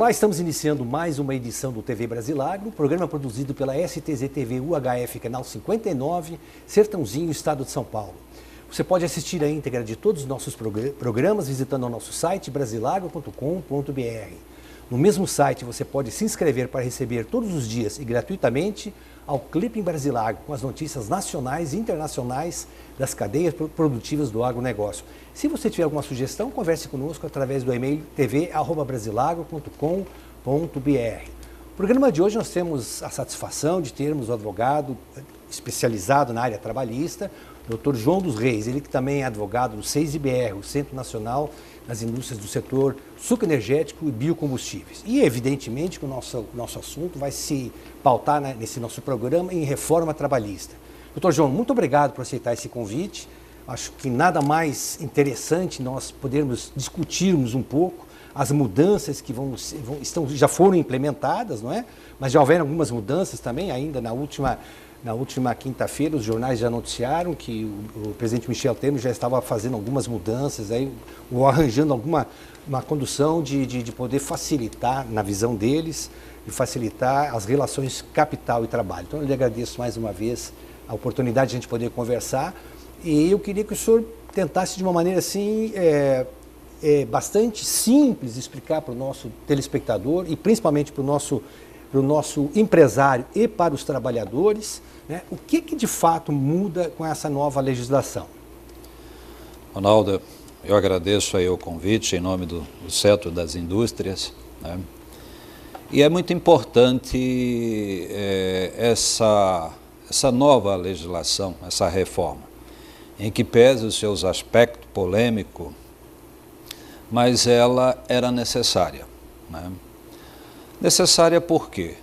Olá, estamos iniciando mais uma edição do TV Brasilagro, programa produzido pela STZ TV UHF, canal 59, Sertãozinho, Estado de São Paulo. Você pode assistir a íntegra de todos os nossos programas visitando o nosso site brasilagro.com.br. No mesmo site você pode se inscrever para receber todos os dias e gratuitamente ao Clipe em Brasilagro, com as notícias nacionais e internacionais das cadeias produtivas do agronegócio. Se você tiver alguma sugestão, converse conosco através do e-mail tv@brasilagro.com.br. No programa de hoje nós temos a satisfação de termos o advogado especializado na área trabalhista, Dr. João dos Reis, ele que também é advogado do CEIS-IBR, o Centro Nacional das Indústrias do Setor Sucroenergético e Biocombustíveis. E, evidentemente, que o nosso assunto vai se pautar nesse nosso programa em reforma trabalhista. Dr. João, muito obrigado por aceitar esse convite. Acho que nada mais interessante nós podermos discutirmos um pouco as mudanças que já foram implementadas, não é? Mas já houveram algumas mudanças também, ainda na última quinta-feira, os jornais já noticiaram que o presidente Michel Temer já estava fazendo algumas mudanças, ou arranjando uma condução de poder facilitar, na visão deles, de facilitar as relações capital e trabalho. Então, eu lhe agradeço mais uma vez a oportunidade de a gente poder conversar e eu queria que o senhor tentasse de uma maneira assim, bastante simples, explicar para o nosso telespectador e principalmente para o nosso empresário e para os trabalhadores, né, o que de fato muda com essa nova legislação? Ronaldo, eu agradeço aí o convite em nome do Setor das Indústrias, né? E é muito importante essa nova legislação, essa reforma, em que pese os seus aspectos polêmicos, mas ela era necessária, né? Necessária por quê?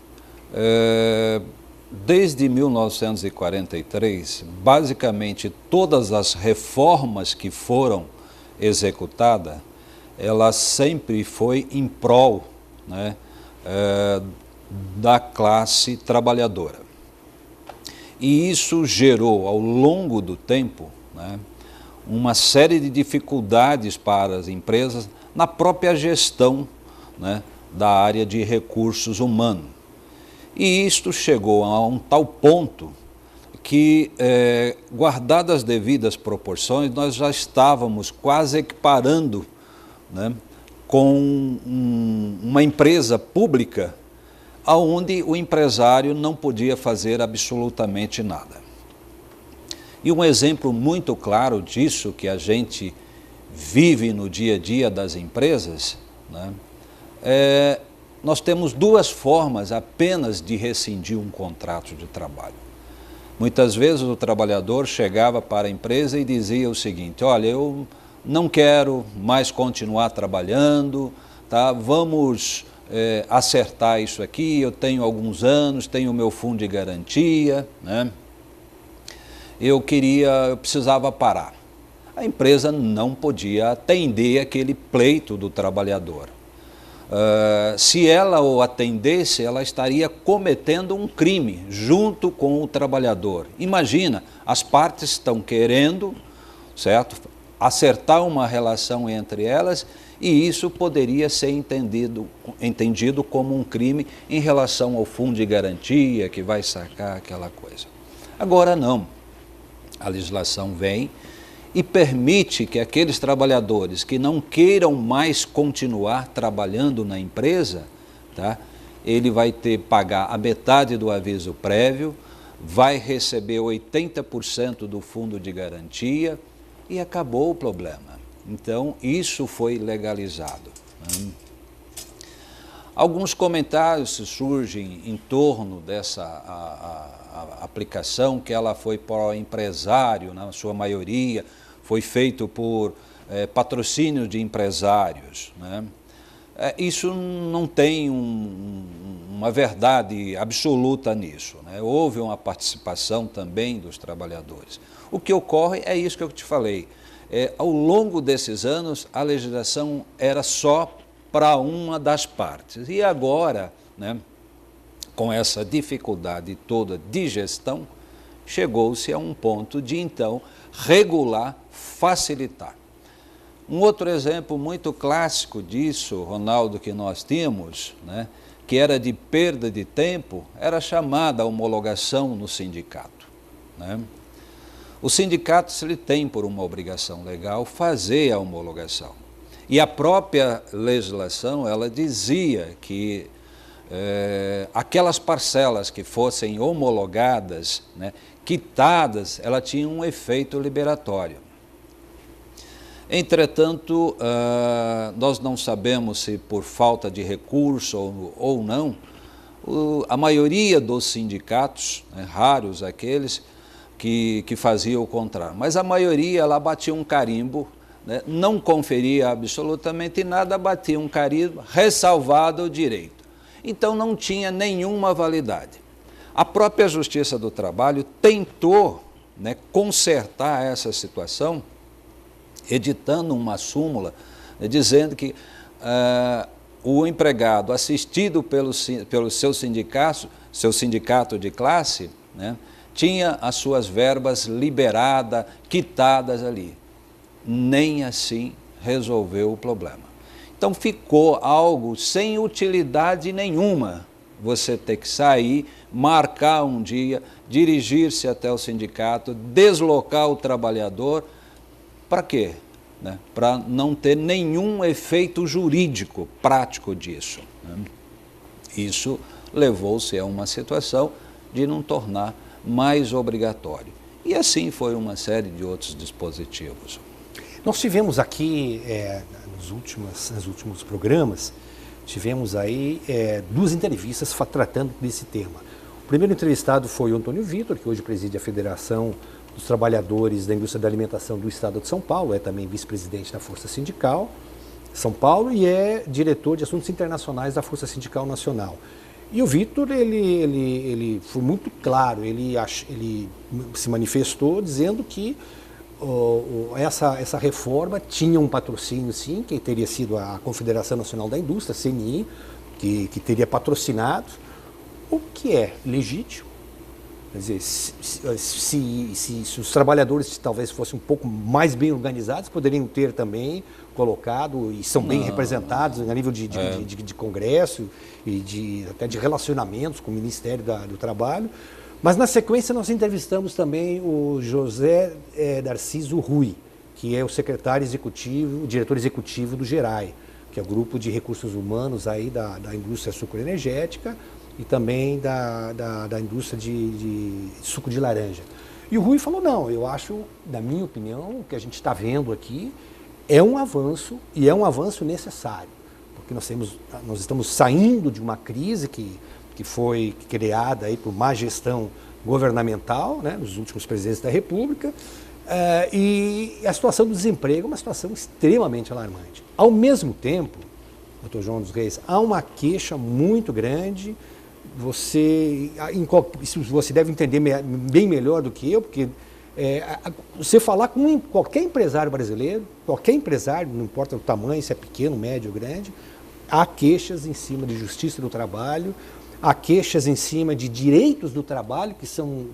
Desde 1943, basicamente todas as reformas que foram executadas, ela sempre foi em prol, né, da classe trabalhadora. E isso gerou, ao longo do tempo, né, uma série de dificuldades para as empresas na própria gestão, né, da área de recursos humanos. E isto chegou a um tal ponto que, guardadas as devidas proporções, nós já estávamos quase equiparando, né, com uma empresa pública, onde o empresário não podia fazer absolutamente nada. E um exemplo muito claro disso, que a gente vive no dia a dia das empresas, né, nós temos duas formas apenas de rescindir um contrato de trabalho. Muitas vezes o trabalhador chegava para a empresa e dizia o seguinte: olha, eu não quero mais continuar trabalhando, tá? Vamos acertar isso aqui, eu tenho alguns anos, tenho o meu fundo de garantia, né? Eu precisava parar. A empresa não podia atender aquele pleito do trabalhador. Se ela o atendesse, ela estaria cometendo um crime junto com o trabalhador. Imagina, as partes estão querendo, certo, acertar uma relação entre elas e isso poderia ser entendido como um crime em relação ao fundo de garantia que vai sacar aquela coisa. Agora não, a legislação vem e permite que aqueles trabalhadores que não queiram mais continuar trabalhando na empresa, tá, ele vai pagar a metade do aviso prévio, vai receber 80% do fundo de garantia e acabou o problema. Então, isso foi legalizado, né? Alguns comentários surgem em torno dessa aplicação, que ela foi para o empresário, na sua maioria, foi feito por patrocínio de empresários, né? Isso não tem uma verdade absoluta nisso, né? Houve uma participação também dos trabalhadores. O que ocorre é isso que eu te falei. Ao longo desses anos, a legislação era só para uma das partes. E agora, né, com essa dificuldade toda de gestão, chegou-se a um ponto de, então, regular, facilitar. Um outro exemplo muito clássico disso, Ronaldo, que nós tínhamos, né, que era de perda de tempo, era chamada homologação no sindicato, né? O sindicato, se ele tem por uma obrigação legal fazer a homologação. E a própria legislação, ela dizia que aquelas parcelas que fossem homologadas, né, quitadas, ela tinha um efeito liberatório. Entretanto, nós não sabemos se por falta de recurso ou não, a maioria dos sindicatos, né, raros aqueles que faziam o contrário, mas a maioria lá batia um carimbo, né, não conferia absolutamente nada, batia um carimbo, ressalvado o direito. Então não tinha nenhuma validade. A própria Justiça do Trabalho tentou, né, consertar essa situação, editando uma súmula, dizendo que o empregado assistido pelo seu sindicato de classe, né, tinha as suas verbas liberadas, quitadas ali. Nem assim resolveu o problema. Então ficou algo sem utilidade nenhuma. Você ter que sair, marcar um dia, dirigir-se até o sindicato, deslocar o trabalhador. Para quê? Né? Para não ter nenhum efeito jurídico prático disso, né? Isso levou-se a uma situação de não tornar mais obrigatório. E assim foi uma série de outros dispositivos. Nós tivemos aqui, nos últimos programas, tivemos aí duas entrevistas tratando desse tema. O primeiro entrevistado foi o Antônio Vitor, que hoje preside a Federação dos Trabalhadores da Indústria da Alimentação do Estado de São Paulo, é também vice-presidente da Força Sindical São Paulo e é diretor de Assuntos Internacionais da Força Sindical Nacional. E o Vitor, ele foi muito claro, ele se manifestou dizendo que essa reforma tinha um patrocínio, sim, que teria sido a Confederação Nacional da Indústria, CNI, que teria patrocinado, o que é legítimo. Quer dizer, se os trabalhadores talvez fossem um pouco mais bem organizados, poderiam ter também colocado, e são bem representados a nível de congresso e até de relacionamentos com o Ministério do Trabalho. Mas na sequência nós entrevistamos também o José Darciso Rui, que é o secretário executivo, o diretor executivo do GERAI, que é o grupo de recursos humanos aí da indústria sucroenergética e também da indústria de suco de laranja. E o Rui falou, não, eu acho, na minha opinião, o que a gente está vendo aqui é um avanço, e é um avanço necessário, porque nós estamos saindo de uma crise que foi criada aí por má gestão governamental, né, nos últimos presidentes da República, e a situação do desemprego é uma situação extremamente alarmante. Ao mesmo tempo, doutor João dos Reis, há uma queixa muito grande. Você deve entender bem melhor do que eu, porque você falar com qualquer empresário brasileiro, qualquer empresário, não importa o tamanho, se é pequeno, médio ou grande, há queixas em cima de justiça do trabalho, há queixas em cima de direitos do trabalho que são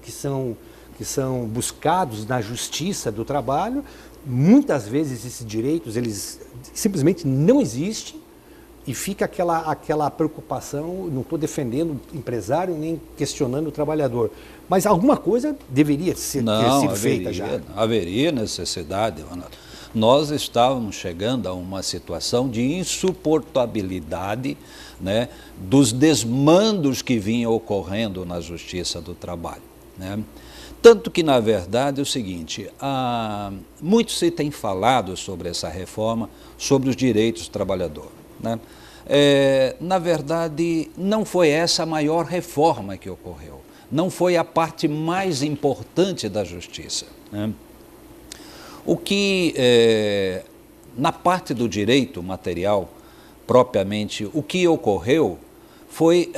buscados na justiça do trabalho. Muitas vezes esses direitos eles simplesmente não existem. E fica aquela preocupação, não estou defendendo o empresário nem questionando o trabalhador, mas alguma coisa deveria ter sido feita já. Haveria necessidade, Ronaldo. Nós estávamos chegando a uma situação de insuportabilidade, né, dos desmandos que vinham ocorrendo na Justiça do Trabalho, né? Tanto que, na verdade, é o seguinte, muito se tem falado sobre essa reforma, sobre os direitos do trabalhador, né? Na verdade, não foi essa a maior reforma que ocorreu, não foi a parte mais importante da justiça, né? O que, na parte do direito material, propriamente, o que ocorreu foi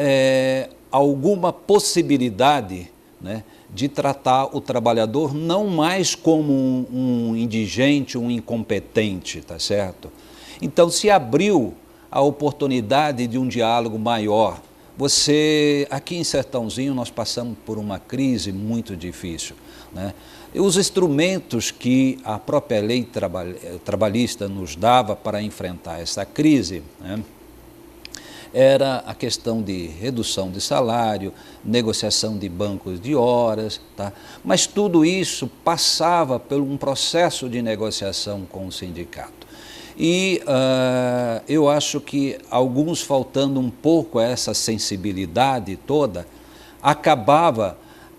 alguma possibilidade, né, de tratar o trabalhador não mais como um indigente, um incompetente, tá certo? Então se abriu a oportunidade de um diálogo maior, aqui em Sertãozinho nós passamos por uma crise muito difícil, né? E os instrumentos que a própria lei trabalhista nos dava para enfrentar essa crise, né, era a questão de redução de salário, negociação de bancos de horas, tá? Mas tudo isso passava por um processo de negociação com o sindicato. E eu acho que alguns, faltando um pouco essa sensibilidade toda, acabava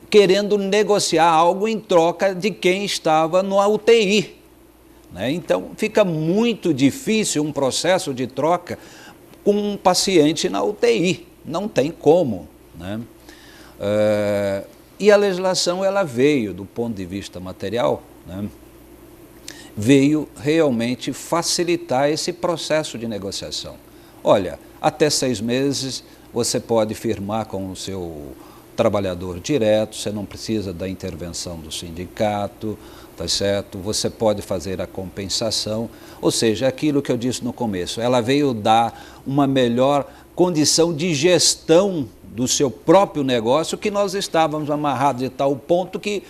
querendo negociar algo em troca de quem estava no UTI, né? Então fica muito difícil um processo de troca com um paciente na UTI, não tem como, né? E a legislação, ela veio, do ponto de vista material, né, veio realmente facilitar esse processo de negociação. Olha, até 6 meses você pode firmar com o seu trabalhador direto, você não precisa da intervenção do sindicato, tá certo? Você pode fazer a compensação, ou seja, aquilo que eu disse no começo, ela veio dar uma melhor condição de gestão do seu próprio negócio, que nós estávamos amarrados de tal ponto que,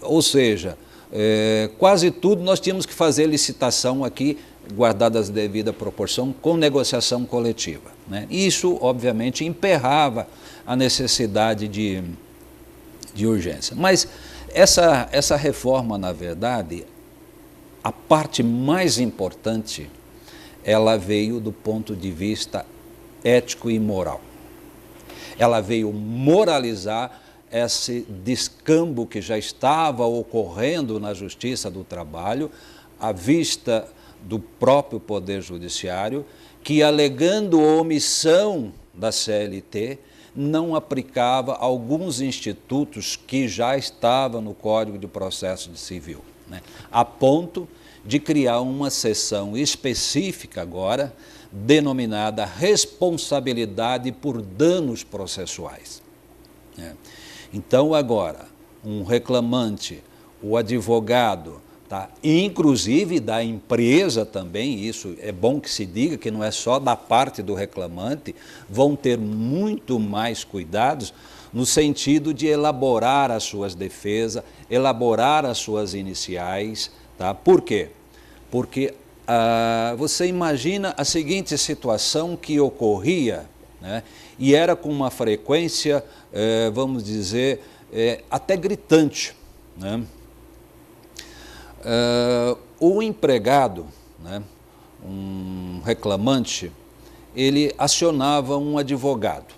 ou seja, quase tudo nós tínhamos que fazer licitação aqui, guardadas a devida proporção, com negociação coletiva, né? Isso, obviamente, emperrava a necessidade de urgência. Mas essa reforma, na verdade, a parte mais importante, ela veio do ponto de vista ético e moral. Ela veio moralizar esse descambo que já estava ocorrendo na Justiça do Trabalho, à vista do próprio Poder Judiciário, que, alegando omissão da CLT, não aplicava alguns institutos que já estavam no Código de Processo Civil, né? A ponto de criar uma seção específica agora, denominada responsabilidade por danos processuais, né? Então, agora, um reclamante, o advogado, tá, inclusive da empresa também, isso é bom que se diga, que não é só da parte do reclamante, vão ter muito mais cuidados no sentido de elaborar as suas defesas, elaborar as suas iniciais, tá? Por quê? Porque você imagina a seguinte situação que ocorria, né, e era com uma frequência, vamos dizer, até gritante, né? O empregado, né, um reclamante, ele acionava um advogado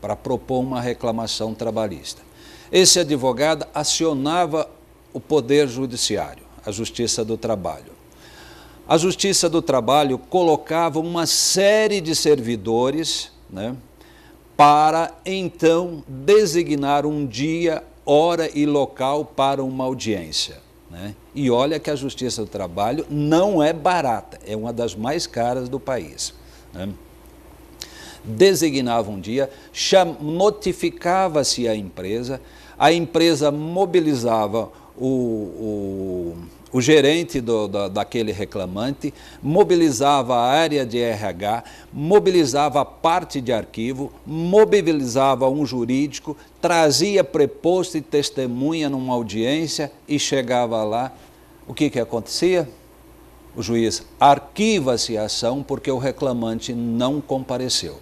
para propor uma reclamação trabalhista. Esse advogado acionava o Poder Judiciário, a Justiça do Trabalho. A Justiça do Trabalho colocava uma série de servidores, né, para então designar um dia, hora e local para uma audiência, né? E olha que a Justiça do Trabalho não é barata, é uma das mais caras do país, né? Designava um dia, notificava-se a empresa mobilizava o gerente daquele reclamante, mobilizava a área de RH, mobilizava a parte de arquivo, mobilizava um jurídico, trazia preposto e testemunha numa audiência e chegava lá. O que acontecia? O juiz arquiva-se a ação porque o reclamante não compareceu.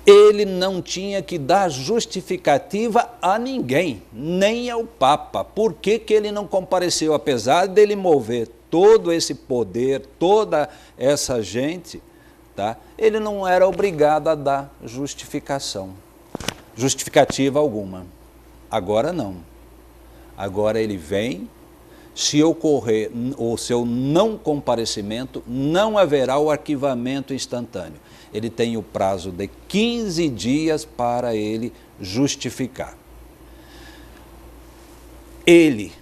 Ele não tinha que dar justificativa a ninguém, nem ao Papa. Por que ele não compareceu? Apesar dele mover todo esse poder, toda essa gente, tá? Ele não era obrigado a dar justificativa alguma. Agora não. Agora ele vem, se ocorrer o seu não comparecimento, não haverá o arquivamento instantâneo. Ele tem o prazo de 15 dias para ele justificar. Ele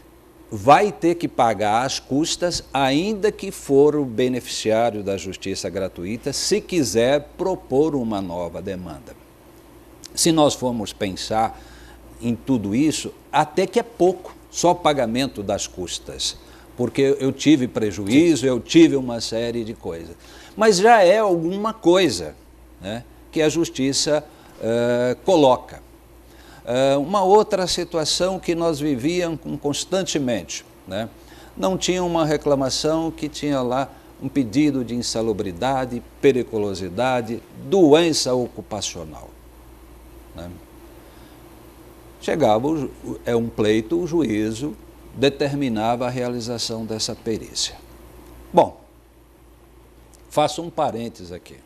vai ter que pagar as custas, ainda que for o beneficiário da justiça gratuita, se quiser propor uma nova demanda. Se nós formos pensar em tudo isso, até que é pouco, só pagamento das custas, porque eu tive prejuízo, eu tive uma série de coisas. Mas já é alguma coisa, né, que a Justiça coloca. Uma outra situação que nós vivíamos constantemente, né? Não tinha uma reclamação que tinha lá um pedido de insalubridade, periculosidade, doença ocupacional, né? Chegava um pleito, o juízo determinava a realização dessa perícia. Bom, faço um parênteses aqui.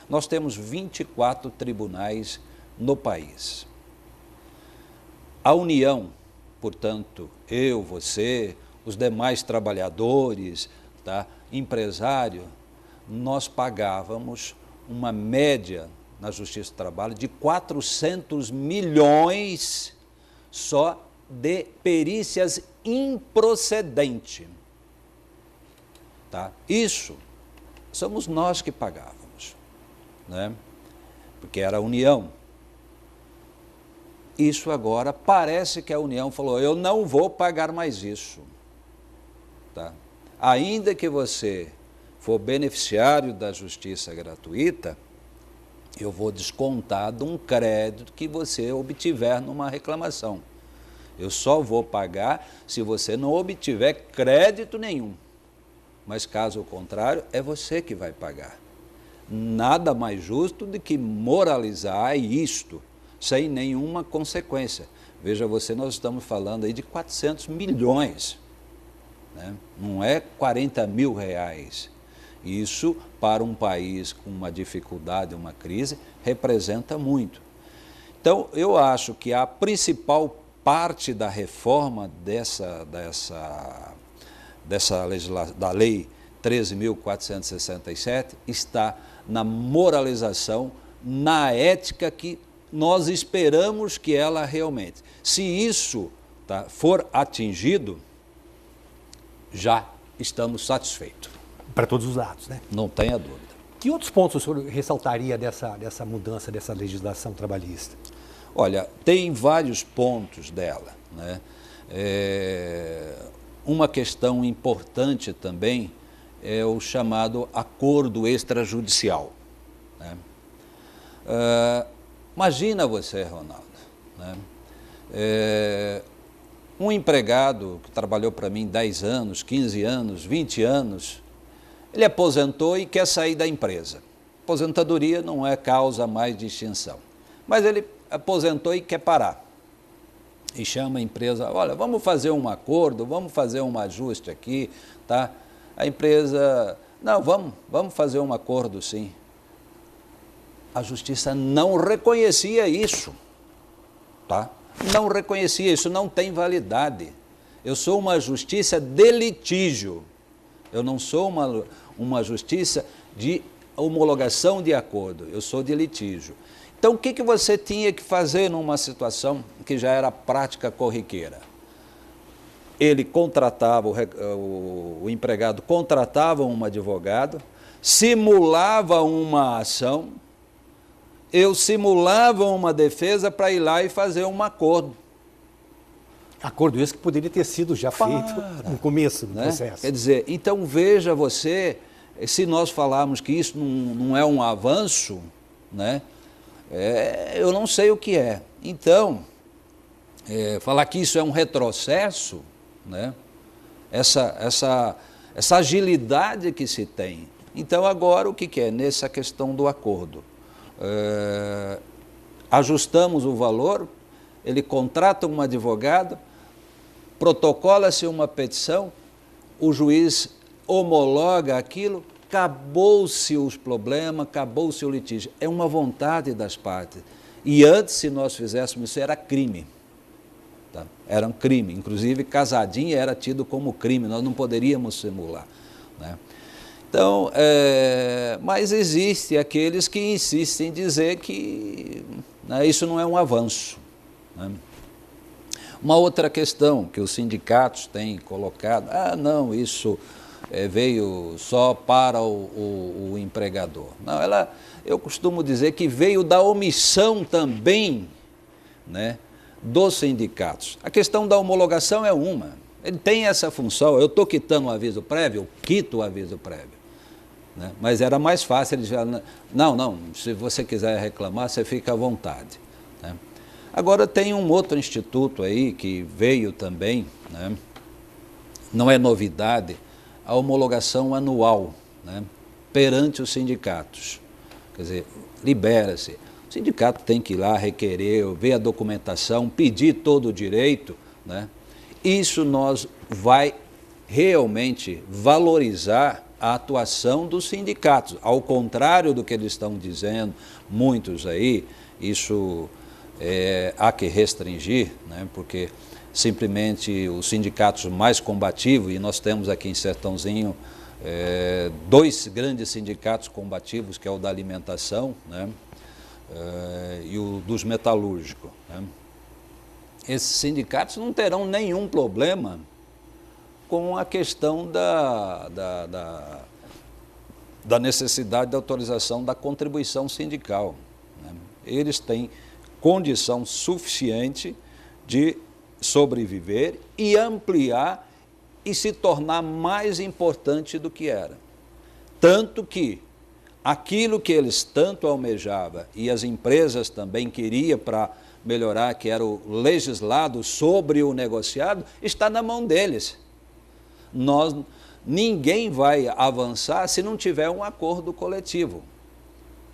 Nós temos 24 tribunais no país. A União, portanto, eu, você, os demais trabalhadores, tá, empresário, nós pagávamos uma média na Justiça do Trabalho de 400 milhões só de perícias improcedentes. Tá? Isso somos nós que pagávamos, né? Porque era a União. Isso agora parece que a União falou, eu não vou pagar mais isso. Tá? Ainda que você for beneficiário da justiça gratuita, eu vou descontar de um crédito que você obtiver numa reclamação. Eu só vou pagar se você não obtiver crédito nenhum. Mas caso contrário, é você que vai pagar. Nada mais justo do que moralizar isto, sem nenhuma consequência. Veja você, nós estamos falando aí de 400 milhões, né? Não é 40 mil reais. Isso, para um país com uma dificuldade, uma crise, representa muito. Então, eu acho que a principal parte da reforma da Lei 13.467 está na moralização, na ética que nós esperamos que ela realmente. Se isso for atingido, já estamos satisfeitos. Para todos os lados, né? Não tenha dúvida. Que outros pontos o senhor ressaltaria dessa mudança, dessa legislação trabalhista? Olha, tem vários pontos dela, né? Uma questão importante também é o chamado acordo extrajudicial, né? Imagina você, Ronaldo, né? Um empregado que trabalhou para mim 10 anos, 15 anos, 20 anos, ele aposentou e quer sair da empresa. Aposentadoria não é causa mais de extinção, mas ele aposentou e quer parar. E chama a empresa, olha, vamos fazer um acordo, vamos fazer um ajuste aqui, tá? A empresa, não, vamos fazer um acordo sim. A justiça não reconhecia isso, tá? Não reconhecia, isso não tem validade. Eu sou uma justiça de litígio, eu não sou uma justiça de homologação de acordo, eu sou de litígio. Então, o que você tinha que fazer numa situação que já era prática corriqueira? Ele contratava, o empregado contratava um advogado, simulava uma ação, eu simulava uma defesa para ir lá e fazer um acordo. Acordo esse que poderia ter sido já feito no começo do processo. Quer dizer, então veja você, se nós falarmos que isso não é um avanço, né? Eu não sei o que é. Então, falar que isso é um retrocesso, né? Essa agilidade que se tem. Então, agora o que é? Nessa questão do acordo. Ajustamos o valor, ele contrata um advogado, protocola-se uma petição, o juiz homologa aquilo, acabou-se os problemas, acabou-se o litígio. É uma vontade das partes. E antes, se nós fizéssemos isso, era crime. Tá? Era um crime. Inclusive, casadinha era tido como crime, nós não poderíamos simular, né? Então, mas existe aqueles que insistem em dizer que isso não é um avanço, né? Uma outra questão que os sindicatos têm colocado, não, isso veio só para o empregador. Não, eu costumo dizer que veio da omissão também, né, dos sindicatos. A questão da homologação é uma. Ele tem essa função, eu estou quitando o aviso prévio, eu quito o aviso prévio. né? Mas era mais fácil eles falarem, não, se você quiser reclamar, você fica à vontade, né? Agora tem um outro instituto aí que veio também, né? Não é novidade, a homologação anual, né? Perante os sindicatos. Quer dizer, libera-se. O sindicato tem que ir lá requerer, ver a documentação, pedir todo o direito, né? Isso nós vai realmente valorizar a atuação dos sindicatos. Ao contrário do que eles estão dizendo, muitos aí, isso há que restringir, né? Porque simplesmente os sindicatos mais combativos, e nós temos aqui em Sertãozinho dois grandes sindicatos combativos, que é o da alimentação, né? E o dos metalúrgicos, né? Esses sindicatos não terão nenhum problema com a questão da necessidade de autorização da contribuição sindical, né? Eles têm condição suficiente de sobreviver e ampliar e se tornar mais importante do que era. Tanto que aquilo que eles tanto almejavam e as empresas também queriam para melhorar, que era o legislado sobre o negociado, está na mão deles. Ninguém vai avançar se não tiver um acordo coletivo.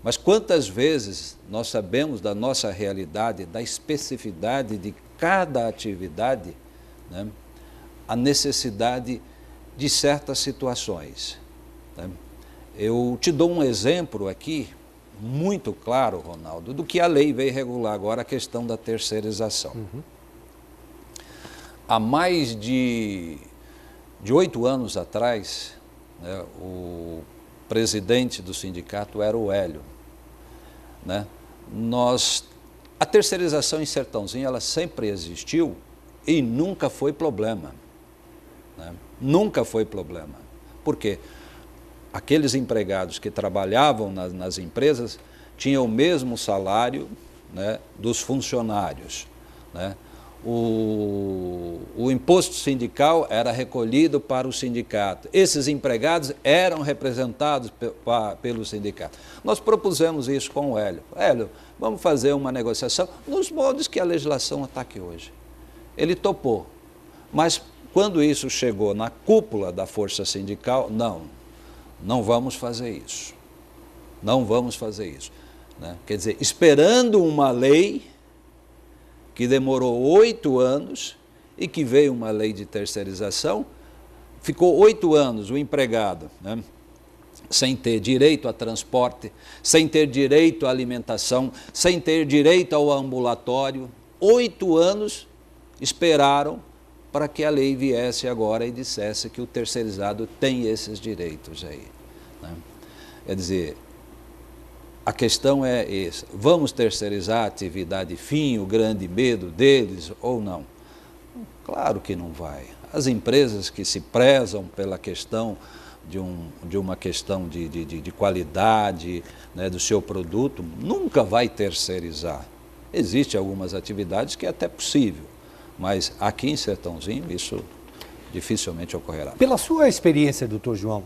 Mas quantas vezes nós sabemos da nossa realidade, da especificidade de cada atividade, né? A necessidade de certas situações, né? Eu te dou um exemplo aqui, muito claro, Ronaldo, do que a lei veio regular agora, a questão da terceirização. Há mais de 8 anos atrás, né, o presidente do sindicato era o Hélio, né? A terceirização em Sertãozinho, ela sempre existiu e nunca foi problema, né? Nunca foi problema. Por quê? Aqueles empregados que trabalhavam nas empresas tinham o mesmo salário, né, dos funcionários, né? O imposto sindical era recolhido para o sindicato. Esses empregados eram representados pelo sindicato. Nós propusemos isso com o Hélio. Hélio, vamos fazer uma negociação nos moldes que a legislação está aqui hoje. Ele topou. Mas quando isso chegou na cúpula da força sindical, não vamos fazer isso. Não vamos fazer isso, né? Quer dizer, esperando uma lei que demorou 8 anos e que veio uma lei de terceirização, ficou 8 anos o empregado, né, sem ter direito a transporte, sem ter direito à alimentação, sem ter direito ao ambulatório. 8 anos esperaram para que a lei viesse agora e dissesse que o terceirizado tem esses direitos aí, né? Quer dizer, a questão é essa: vamos terceirizar a atividade fim, o grande medo deles ou não? Claro que não vai. As empresas que se prezam pela questão de uma questão de qualidade, né, do seu produto, nunca vai terceirizar. Existem algumas atividades que é até possível, mas aqui em Sertãozinho isso dificilmente ocorrerá. Pela sua experiência, doutor João,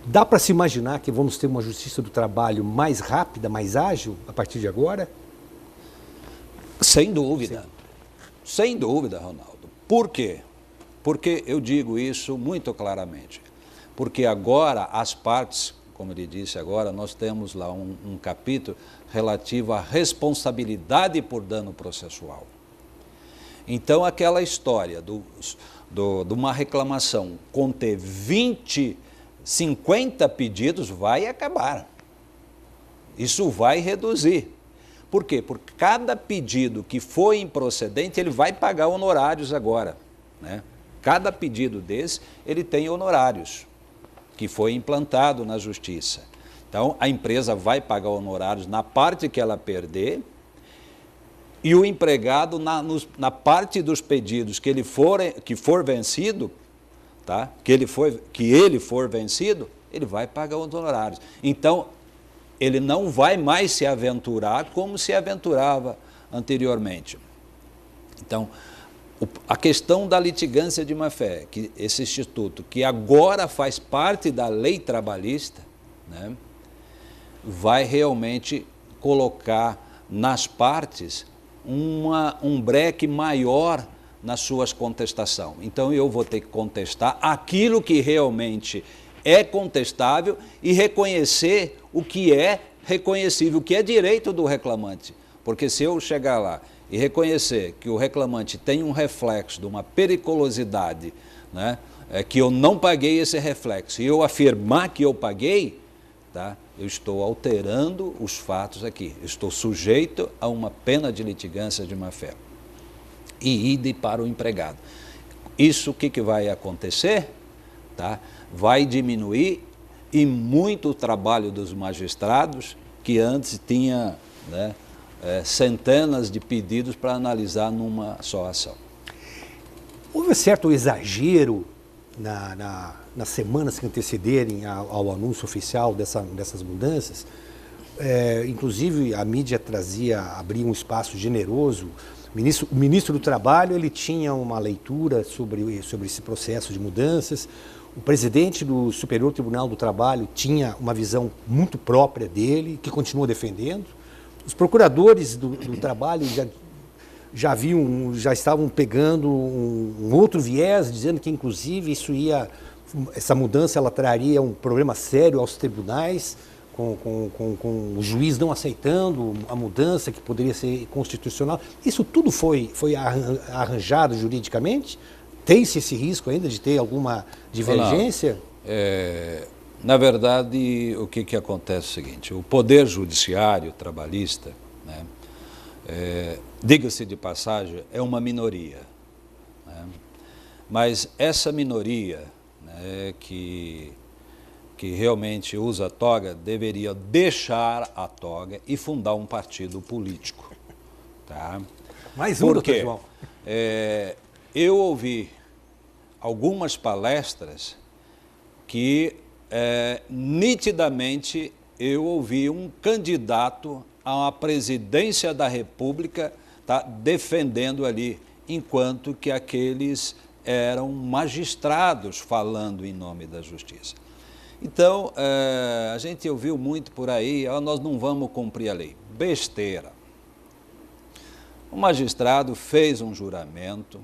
dá para se imaginar que vamos ter uma justiça do trabalho mais rápida, mais ágil, a partir de agora? Sem dúvida. Sem dúvida, Ronaldo. Por quê? Porque eu digo isso muito claramente. Porque agora as partes, como ele disse agora, nós temos lá um capítulo relativo à responsabilidade por dano processual. Então, aquela história de uma reclamação conter 50 pedidos vai acabar. Isso vai reduzir. Por quê? Porque cada pedido que foi improcedente, ele vai pagar honorários agora, né? Cada pedido desse, ele tem honorários, que foi implantado na justiça. Então, a empresa vai pagar honorários na parte que ela perder, e o empregado, na parte dos pedidos que for vencido, tá? que ele for vencido, ele vai pagar os honorários. Então, ele não vai mais se aventurar como se aventurava anteriormente. Então, a questão da litigância de má-fé, que esse instituto, que agora faz parte da lei trabalhista, né, vai realmente colocar nas partes um breque maior nas suas contestações. Então, eu vou ter que contestar aquilo que realmente é contestável e reconhecer o que é reconhecível, o que é direito do reclamante. Porque se eu chegar lá e reconhecer que o reclamante tem um reflexo de uma periculosidade, né, que eu não paguei esse reflexo, e eu afirmar que eu paguei, tá, eu estou alterando os fatos aqui, eu estou sujeito a uma pena de litigância de má-fé. E idem para o empregado. Isso o que vai acontecer? Tá? Vai diminuir e muito o trabalho dos magistrados, que antes tinha, né, centenas de pedidos para analisar numa só ação. Houve certo exagero nas semanas que antecederem ao anúncio oficial dessas mudanças. Inclusive, a mídia abria um espaço generoso. O ministro do Trabalho ele tinha uma leitura sobre esse processo de mudanças. O presidente do Superior Tribunal do Trabalho tinha uma visão muito própria dele, que continua defendendo. Os procuradores do trabalho já estavam pegando um outro viés, dizendo que, inclusive, essa mudança ela traria um problema sério aos tribunais, com o juiz não aceitando a mudança que poderia ser constitucional. Isso tudo foi arranjado juridicamente? Tem-se esse risco ainda de ter alguma divergência? Na verdade, o que acontece é o seguinte: o Poder Judiciário trabalhista, né, diga-se de passagem, é uma minoria. Né, mas essa minoria, né, que realmente usa a toga, deveria deixar a toga e fundar um partido político. Tá? Mais um, doutor João. Eu ouvi algumas palestras que nitidamente eu ouvi um candidato à presidência da República, tá, defendendo ali, enquanto que aqueles eram magistrados falando em nome da justiça. Então, a gente ouviu muito por aí, nós não vamos cumprir a lei. Besteira. O magistrado fez um juramento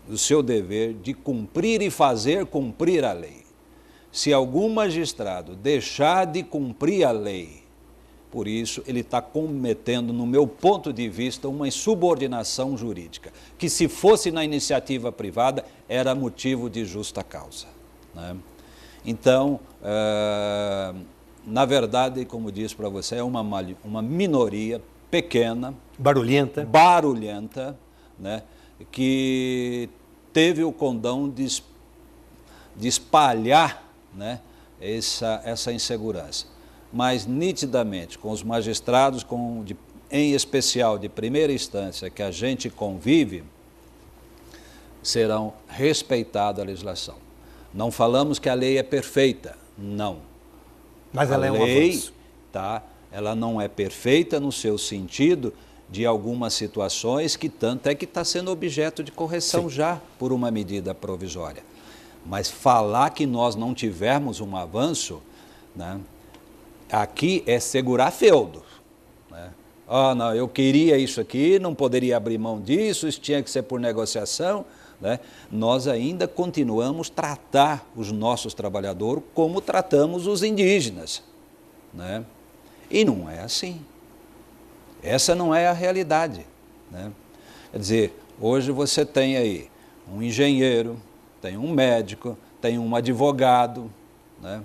do seu dever de cumprir e fazer cumprir a lei. Se algum magistrado deixar de cumprir a lei, por isso ele está cometendo, no meu ponto de vista, uma insubordinação jurídica, que se fosse na iniciativa privada, era motivo de justa causa. Né? Então, na verdade, como disse para você, é uma minoria pequena, barulhenta, né, que teve o condão de espalhar, né, essa insegurança. Mas, nitidamente, com os magistrados, em especial de primeira instância, que a gente convive, serão respeitada a legislação. Não falamos que a lei é perfeita, não. Mas ela é um avanço. Tá, ela não é perfeita no seu sentido de algumas situações que tanto é que está sendo objeto de correção já por uma medida provisória. Mas falar que nós não tivermos um avanço, né, aqui é segurar feudo. Né? Não, eu queria isso aqui, não poderia abrir mão disso, isso tinha que ser por negociação. Né? Nós ainda continuamos a tratar os nossos trabalhadores como tratamos os indígenas. Né? E não é assim. Essa não é a realidade. Né? Quer dizer, hoje você tem aí um engenheiro, tem um médico, tem um advogado. Né?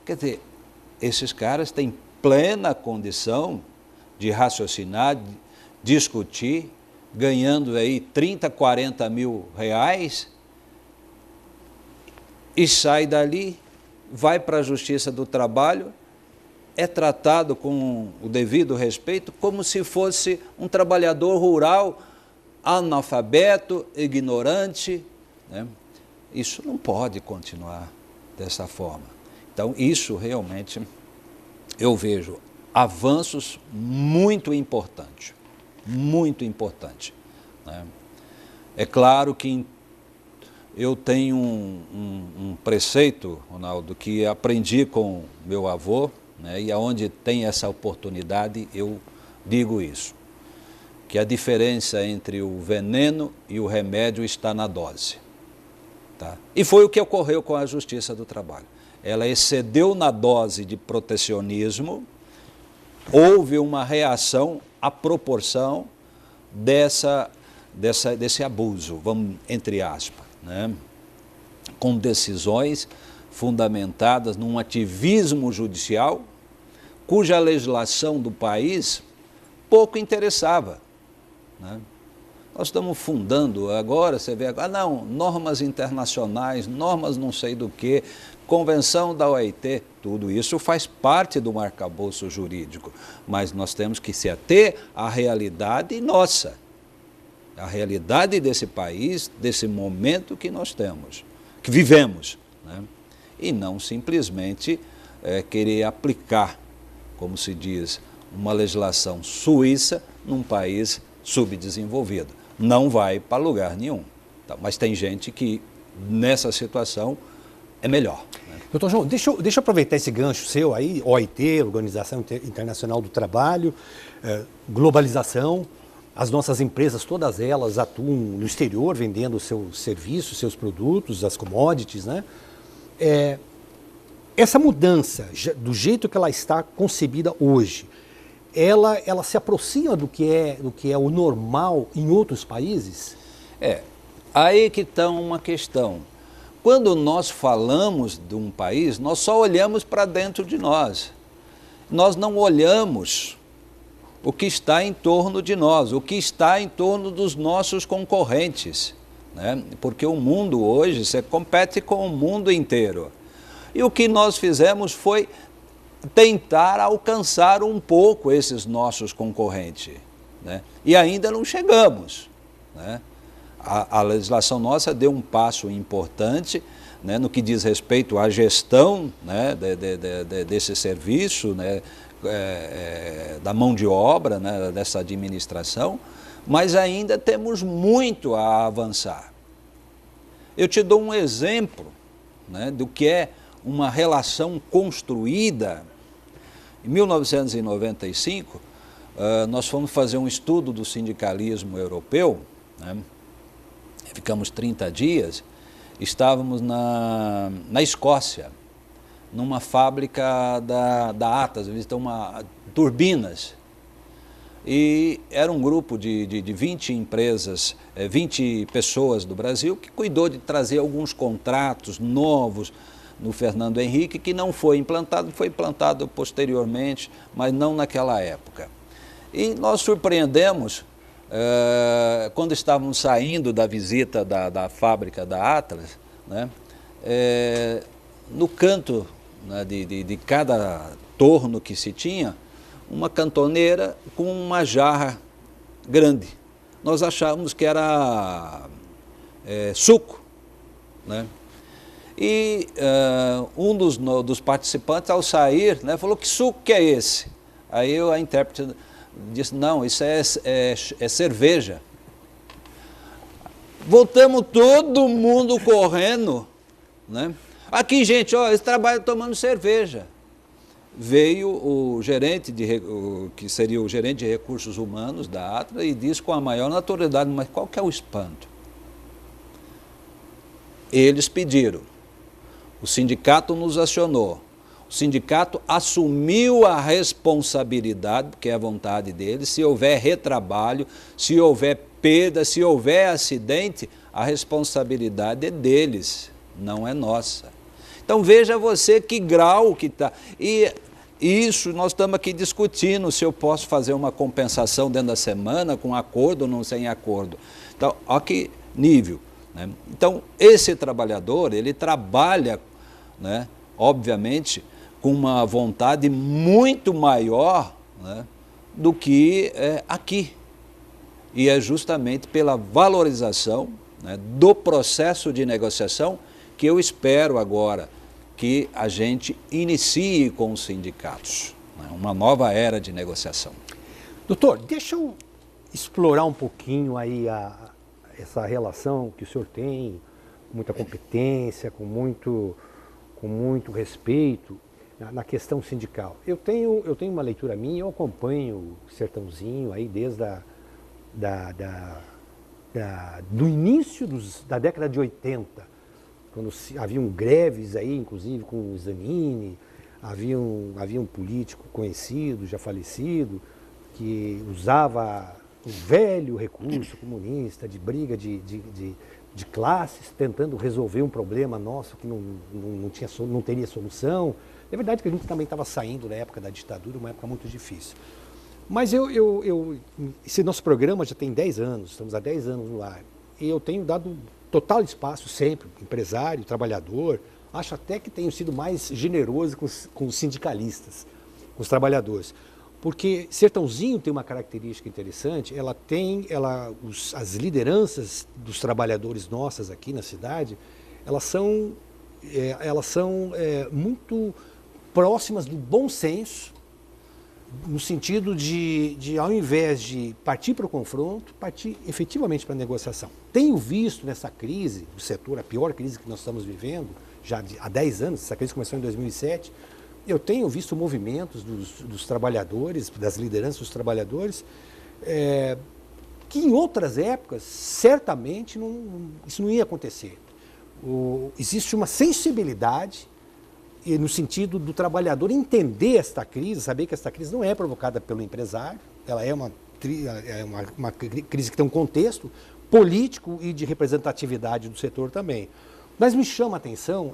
Quer dizer, esses caras têm plena condição de raciocinar, de discutir, ganhando aí 30, 40 mil reais, e sai dali, vai para a Justiça do Trabalho, é tratado com o devido respeito como se fosse um trabalhador rural, analfabeto, ignorante. Né? Isso não pode continuar dessa forma. Então, isso realmente, eu vejo avanços muito importantes. Muito importante. Né? É claro que eu tenho um preceito, Ronaldo, que aprendi com meu avô, né, e aonde tem essa oportunidade eu digo isso, que a diferença entre o veneno e o remédio está na dose. Tá? E foi o que ocorreu com a Justiça do Trabalho. Ela excedeu na dose de protecionismo, houve uma reação à proporção desse abuso, vamos entre aspas, né? Com decisões fundamentadas num ativismo judicial, cuja legislação do país pouco interessava, né? Nós estamos fundando agora, você vê agora, não, normas internacionais, normas não sei do que, convenção da OIT, tudo isso faz parte do arcabouço jurídico, mas nós temos que se ater à realidade nossa, à realidade desse país, desse momento que nós temos, que vivemos, né? E não simplesmente querer aplicar, como se diz, uma legislação suíça num país subdesenvolvido. Não vai para lugar nenhum. Tá? Mas tem gente que, nessa situação, é melhor. Né? Doutor João, deixa eu aproveitar esse gancho seu aí, OIT, Organização Internacional do Trabalho, globalização, as nossas empresas, todas elas atuam no exterior, vendendo seus serviços, seus produtos, as commodities, né? Essa mudança, do jeito que ela está concebida hoje, ela se aproxima do que é o normal em outros países? Aí que está uma questão. Quando nós falamos de um país, nós só olhamos para dentro de nós. Nós não olhamos o que está em torno de nós, o que está em torno dos nossos concorrentes, né? Porque o mundo hoje, você compete com o mundo inteiro. E o que nós fizemos foi tentar alcançar um pouco esses nossos concorrentes, né? E ainda não chegamos, né? A legislação nossa deu um passo importante, né, no que diz respeito à gestão, né, desse serviço, né, da mão de obra, né, dessa administração, mas ainda temos muito a avançar. Eu te dou um exemplo, né, do que é uma relação construída. Em 1995, nós fomos fazer um estudo do sindicalismo europeu, né? Ficamos 30 dias, estávamos na Escócia, numa fábrica da Atlas, visitamos turbinas, e era um grupo de 20 empresas, 20 pessoas do Brasil, que cuidou de trazer alguns contratos novos no Fernando Henrique, que não foi implantado posteriormente, mas não naquela época. E nós surpreendemos, quando estávamos saindo da visita da fábrica da Atlas, né, no canto, né, de cada torno que se tinha, uma cantoneira com uma jarra grande. Nós achávamos que era suco, né? E um dos participantes, ao sair, né, falou: que suco que é esse? Aí a intérprete disse: não, isso é cerveja. Voltamos todo mundo correndo, né? Aqui, gente, ó, eles trabalham tomando cerveja. Veio o gerente, que seria o gerente de recursos humanos da Atlas, e disse com a maior naturalidade: mas qual que é o espanto? Eles pediram, o sindicato nos acionou, o sindicato assumiu a responsabilidade, porque é a vontade deles, se houver retrabalho, se houver perda, se houver acidente, a responsabilidade é deles, não é nossa. Então veja você que grau que está. E isso nós estamos aqui discutindo se eu posso fazer uma compensação dentro da semana, com acordo ou não sem acordo. Então, olha que nível, né? Então, esse trabalhador, ele trabalha, né, obviamente, com uma vontade muito maior, né, do que aqui. E é justamente pela valorização, né, do processo de negociação que eu espero agora que a gente inicie com os sindicatos, né, uma nova era de negociação. Doutor, deixa eu explorar um pouquinho aí essa relação que o senhor tem, com muita competência, com muito respeito na questão sindical. Eu tenho uma leitura minha, eu acompanho o Sertãozinho aí desde do início da década de 80, quando haviam greves aí, inclusive com o Zanini, havia um político conhecido, já falecido, que usava o velho recurso comunista de briga de classes, tentando resolver um problema nosso que não teria solução. É verdade que a gente também estava saindo da época da ditadura, uma época muito difícil. Mas esse nosso programa já tem 10 anos, estamos há 10 anos no ar, e eu tenho dado total espaço sempre, empresário, trabalhador, acho até que tenho sido mais generoso com os sindicalistas, com os trabalhadores. Porque Sertãozinho tem uma característica interessante, as lideranças dos trabalhadores nossas aqui na cidade, elas são muito próximas do bom senso, no sentido de ao invés de partir para o confronto, partir efetivamente para a negociação. Tenho visto nessa crise do setor, a pior crise que nós estamos vivendo, já há 10 anos, essa crise começou em 2007, eu tenho visto movimentos dos trabalhadores, das lideranças dos trabalhadores, que em outras épocas, certamente, isso não ia acontecer. Existe uma sensibilidade no sentido do trabalhador entender esta crise, saber que esta crise não é provocada pelo empresário, ela é uma crise que tem um contexto político e de representatividade do setor também. Mas me chama a atenção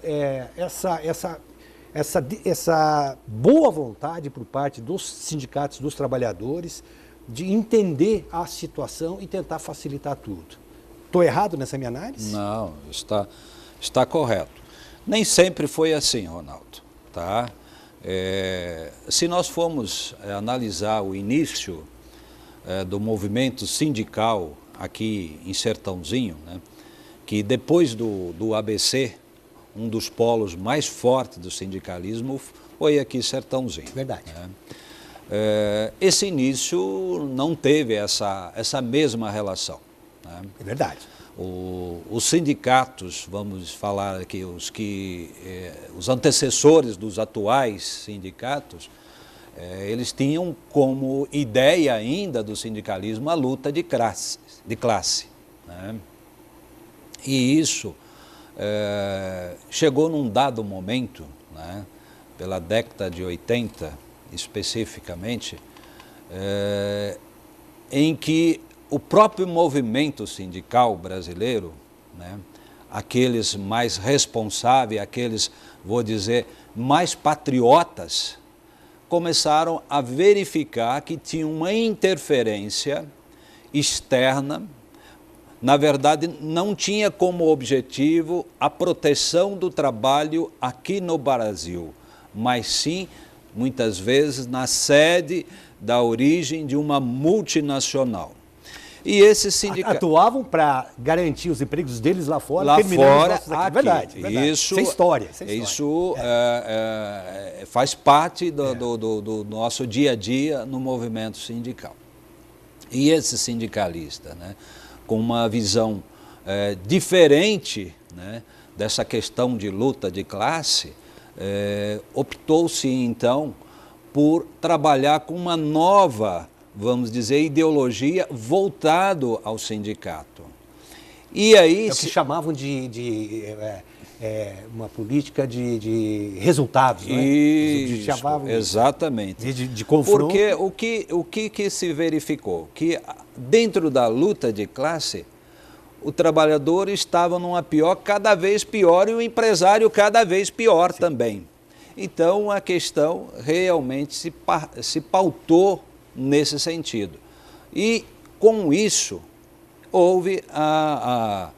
essa boa vontade por parte dos sindicatos, dos trabalhadores, de entender a situação e tentar facilitar tudo. Estou errado nessa minha análise? Não, está correto. Nem sempre foi assim, Ronaldo. Tá? Se nós formos analisar o início do movimento sindical aqui em Sertãozinho, né, que depois do ABC, um dos polos mais fortes do sindicalismo foi aqui Sertãozinho. Verdade. Né? Esse início não teve essa mesma relação. Né? É verdade. Os sindicatos, vamos falar aqui, os antecessores dos atuais sindicatos, eles tinham como ideia ainda do sindicalismo a luta de classe. Né? E isso chegou num dado momento, né, pela década de 80 especificamente, em que o próprio movimento sindical brasileiro, né, aqueles mais responsáveis, aqueles, vou dizer, mais patriotas, começaram a verificar que tinha uma interferência externa. Na verdade, não tinha como objetivo a proteção do trabalho aqui no Brasil, mas sim, muitas vezes, na sede da origem de uma multinacional. E esses sindicatos atuavam para garantir os empregos deles lá fora, lá fora, aqui. Verdade. Isso, sem história. Isso faz parte do nosso dia a dia no movimento sindical. E esse sindicalista, né, com uma visão diferente, né, dessa questão de luta de classe, optou-se então por trabalhar com uma nova, vamos dizer, ideologia voltado ao sindicato. E aí, é o que chamavam uma política de resultados, não é? Isso, exatamente. De confronto. Porque o que se verificou? Que dentro da luta de classe, o trabalhador estava numa cada vez pior, e o empresário cada vez pior também. Então, a questão realmente se pautou nesse sentido. E, com isso, houve a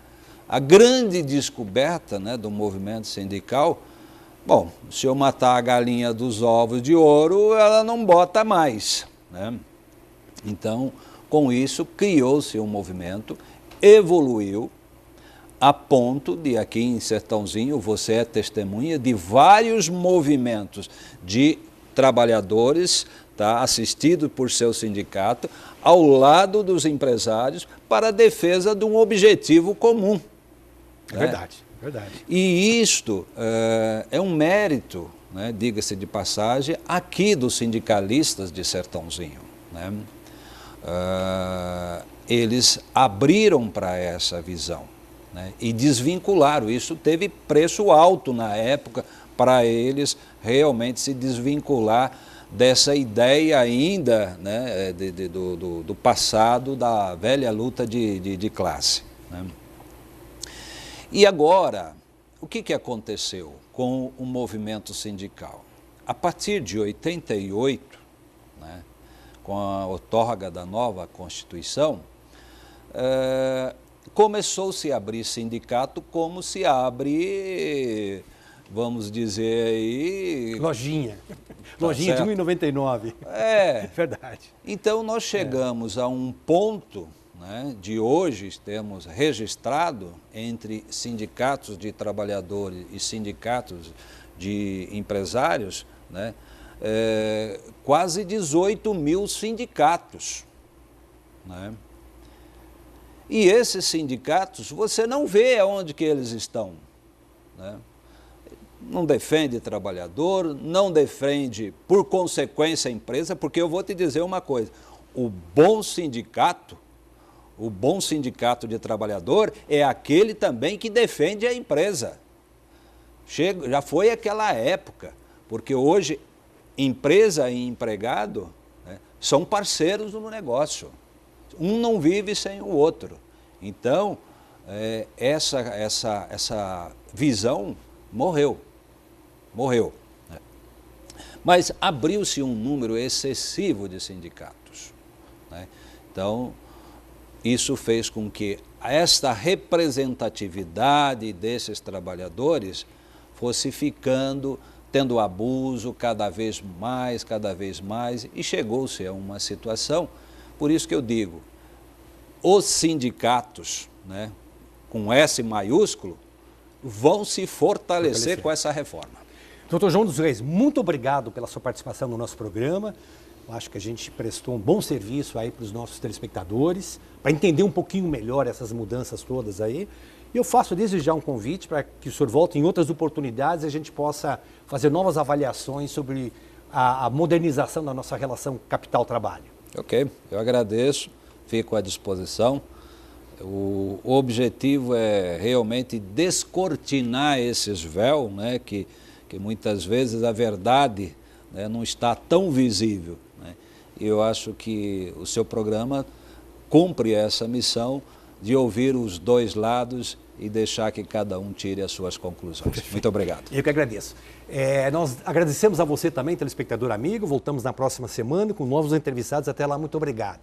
grande descoberta, né, do movimento sindical. Bom, se eu matar a galinha dos ovos de ouro, ela não bota mais. Né? Então, com isso, criou-se um movimento, evoluiu, a ponto de, aqui em Sertãozinho, você é testemunha de vários movimentos de trabalhadores tá, assistido por seu sindicato, ao lado dos empresários, para a defesa de um objetivo comum. É verdade, verdade. E isto é um mérito, né, diga-se de passagem, aqui dos sindicalistas de Sertãozinho, né? Eles abriram para essa visão, né, e desvincularam. Isso teve preço alto na época para eles realmente se desvincular dessa ideia ainda, né, do passado, da velha luta de classe, né? E agora, o que aconteceu com o movimento sindical? A partir de 88, né, com a outorga da nova Constituição, começou-se a abrir sindicato como se abre, vamos dizer aí... Lojinha. Tá Lojinha certo? de R$ 1,99. É. Verdade. Então nós chegamos a um ponto, né, de hoje temos registrado entre sindicatos de trabalhadores e sindicatos de empresários, né, quase 18 mil sindicatos, né? E esses sindicatos, você não vê aonde que eles estão, né? Não defende trabalhador, não defende, por consequência, a empresa, porque eu vou te dizer uma coisa, o bom sindicato de trabalhador é aquele também que defende a empresa. Já foi aquela época, porque hoje empresa e empregado, né, são parceiros no negócio. Um não vive sem o outro. Então, essa visão morreu. Né? Mas abriu-se um número excessivo de sindicatos, né? Então, isso fez com que esta representatividade desses trabalhadores fosse ficando, tendo abuso cada vez mais, e chegou-se a uma situação, por isso que eu digo, os sindicatos, né, com S maiúsculo, vão se fortalecer com essa reforma. Doutor João dos Reis, muito obrigado pela sua participação no nosso programa. Eu acho que a gente prestou um bom serviço aí para os nossos telespectadores, para entender um pouquinho melhor essas mudanças todas aí. E eu faço desde já um convite para que o senhor volte em outras oportunidades e a gente possa fazer novas avaliações sobre a modernização da nossa relação capital-trabalho. Ok, eu agradeço, fico à disposição. O objetivo é realmente descortinar esses véus, né, que muitas vezes a verdade, né, não está tão visível, né? E eu acho que o seu programa cumpre essa missão de ouvir os dois lados e deixar que cada um tire as suas conclusões. Perfeito. Muito obrigado. Eu que agradeço. Nós agradecemos a você também, telespectador amigo. Voltamos na próxima semana com novos entrevistados. Até lá, muito obrigado.